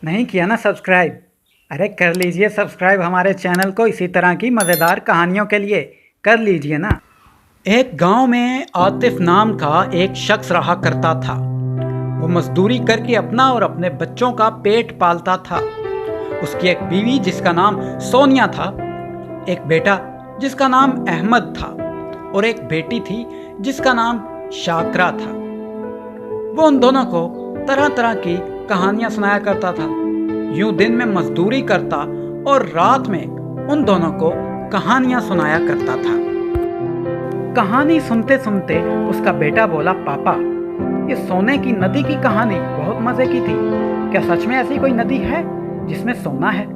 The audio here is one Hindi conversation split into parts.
नहीं किया ना सब्सक्राइब? अरे कर लीजिए सब्सक्राइब हमारे चैनल को, इसी तरह की मज़ेदार कहानियों के लिए कर लीजिए ना। एक गांव में आतिफ नाम का एक शख्स रहा करता था। वो मजदूरी करके अपना और अपने बच्चों का पेट पालता था। उसकी एक बीवी जिसका नाम सोनिया था, एक बेटा जिसका नाम अहमद था और एक बेटी थी जिसका नाम शाकरा था। वो उन दोनों को तरह तरह की कहानियां सुनाया करता था। यूं दिन में मजदूरी करता और रात में उन दोनों को कहानियां सुनाया करता था। कहानी सुनते सुनते उसका बेटा बोला, पापा ये सोने की नदी की कहानी बहुत मजे की थी। क्या सच में ऐसी कोई नदी है जिसमें सोना है?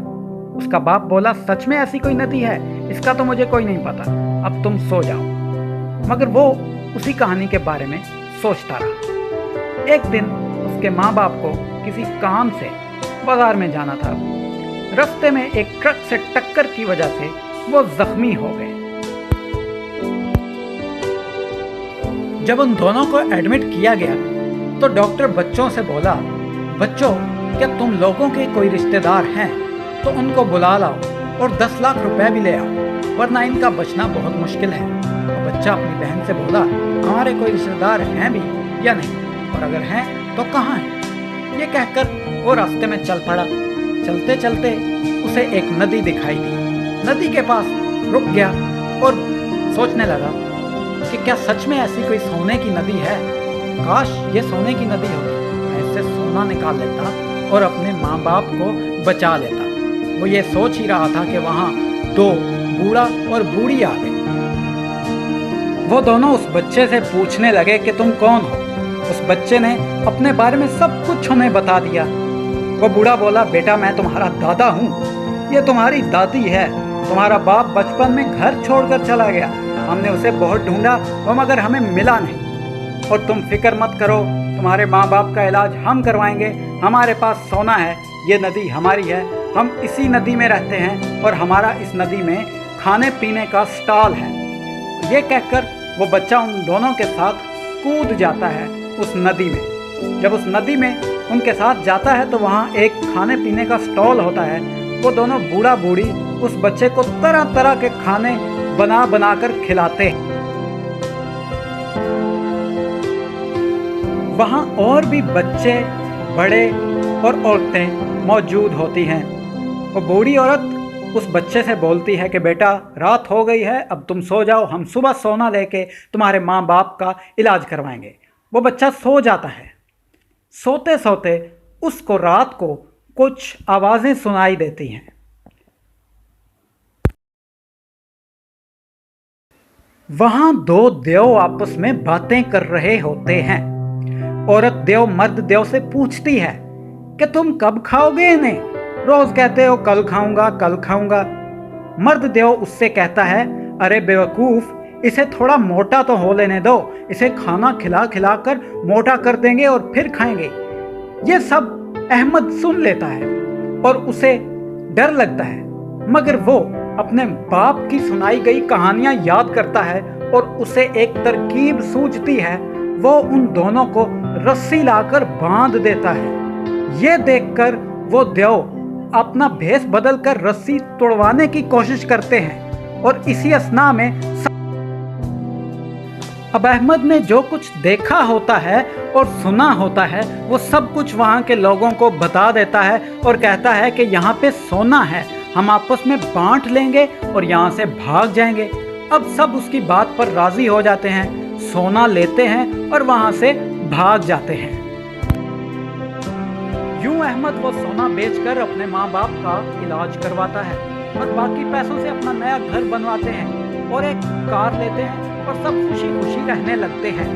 उसका बाप बोला, सच में ऐसी कोई नदी है? इसका तो मुझे कोई नहीं पता, अब तुम सो जाओ। मगर वो उसी कहानी के बारे में सोचता रहा। एक दिन उसके माँ बाप को किसी काम से बाजार में जाना था। रास्ते में एक ट्रक से टक्कर की वजह से वो जख्मी हो गए। जब उन दोनों को एडमिट किया गया तो डॉक्टर बच्चों से बोला, बच्चों क्या तुम लोगों के कोई रिश्तेदार हैं तो उनको बुला लाओ और 10 लाख रुपए भी ले आओ, वरना इनका बचना बहुत मुश्किल है। तो बच्चा अपनी बहन से बोला, हमारे कोई रिश्तेदार हैं भी या नहीं, और अगर हैं तो कहाँ हैं? ये कहकर वो रास्ते में चल पड़ा। चलते चलते उसे एक नदी दिखाई दी। नदी के पास रुक गया और सोचने लगा कि क्या सच में ऐसी कोई सोने की नदी है? काश ये सोने की नदी होती, मैं इससे सोना निकाल लेता और अपने माँ बाप को बचा लेता। वो ये सोच ही रहा था कि वहाँ 2 बूढ़ा और बूढ़ी आ गए। वो दोनों उस बच्चे से पूछने लगे कि तुम कौन हो? उस बच्चे ने अपने बारे में सब कुछ उन्हें बता दिया। वो बूढ़ा बोला, बेटा मैं तुम्हारा दादा हूँ, ये तुम्हारी दादी है। तुम्हारा बाप बचपन में घर छोड़कर चला गया, हमने उसे बहुत ढूंढा और मगर हमें मिला नहीं। और तुम फिक्र मत करो, तुम्हारे माँ बाप का इलाज हम करवाएंगे। हमारे पास सोना है, ये नदी हमारी है, हम इसी नदी में रहते हैं और हमारा इस नदी में खाने पीने का स्टॉल है। ये कहकर वो बच्चा उन दोनों के साथ कूद जाता है उस नदी में। जब उस नदी में उनके साथ जाता है तो वहाँ एक खाने पीने का स्टॉल होता है। वो दोनों बूढ़ा बूढ़ी उस बच्चे को तरह तरह के खाने बना बना कर खिलाते हैं। वहाँ और भी बच्चे, बड़े और औरतें मौजूद होती हैं। वो बूढ़ी औरत उस बच्चे से बोलती है कि बेटा रात हो गई है, अब तुम सो जाओ, हम सुबह सोना लेके तुम्हारे माँ बाप का इलाज करवाएंगे। वो बच्चा सो जाता है। सोते सोते उसको रात को कुछ आवाज़ें सुनाई देती हैं। वहाँ 2 देव आपस में बातें कर रहे होते हैं। औरत देव मर्द देव से पूछती है कि तुम कब खाओगे इन्हें? रोज कहते हो कल खाऊंगा कल खाऊंगा। मर्द देव उससे कहता है, अरे बेवकूफ, इसे थोड़ा मोटा तो हो लेने दो, इसे खाना खिला खिला कर मोटा कर देंगे और फिर खाएंगे। ये सब अहमद सुन लेता है और उसे डर लगता है, मगर वो अपने बाप की सुनाई गई कहानियां याद करता है और उसे एक तरकीब सूझती है। वो उन दोनों को रस्सी लाकर बांध देता है। ये देखकर वो देव अपना भेष बदलकर रस्सी तोड़वाने की कोशिश करते हैं और इसी असना में अब अहमद ने जो कुछ देखा होता है और सुना होता है वो सब कुछ वहाँ के लोगों को बता देता है और कहता है कि यहाँ पे सोना है, हम आपस में बांट लेंगे और यहाँ से भाग जाएंगे। अब सब उसकी बात पर राजी हो जाते हैं, सोना लेते हैं और वहाँ से भाग जाते हैं। यूं अहमद वो सोना बेचकर अपने माँ बाप का इलाज करवाता है और बाकी पैसों से अपना नया घर बनवाते हैं और एक कार लेते हैं और सब खुशी खुशी रहने लगते हैं।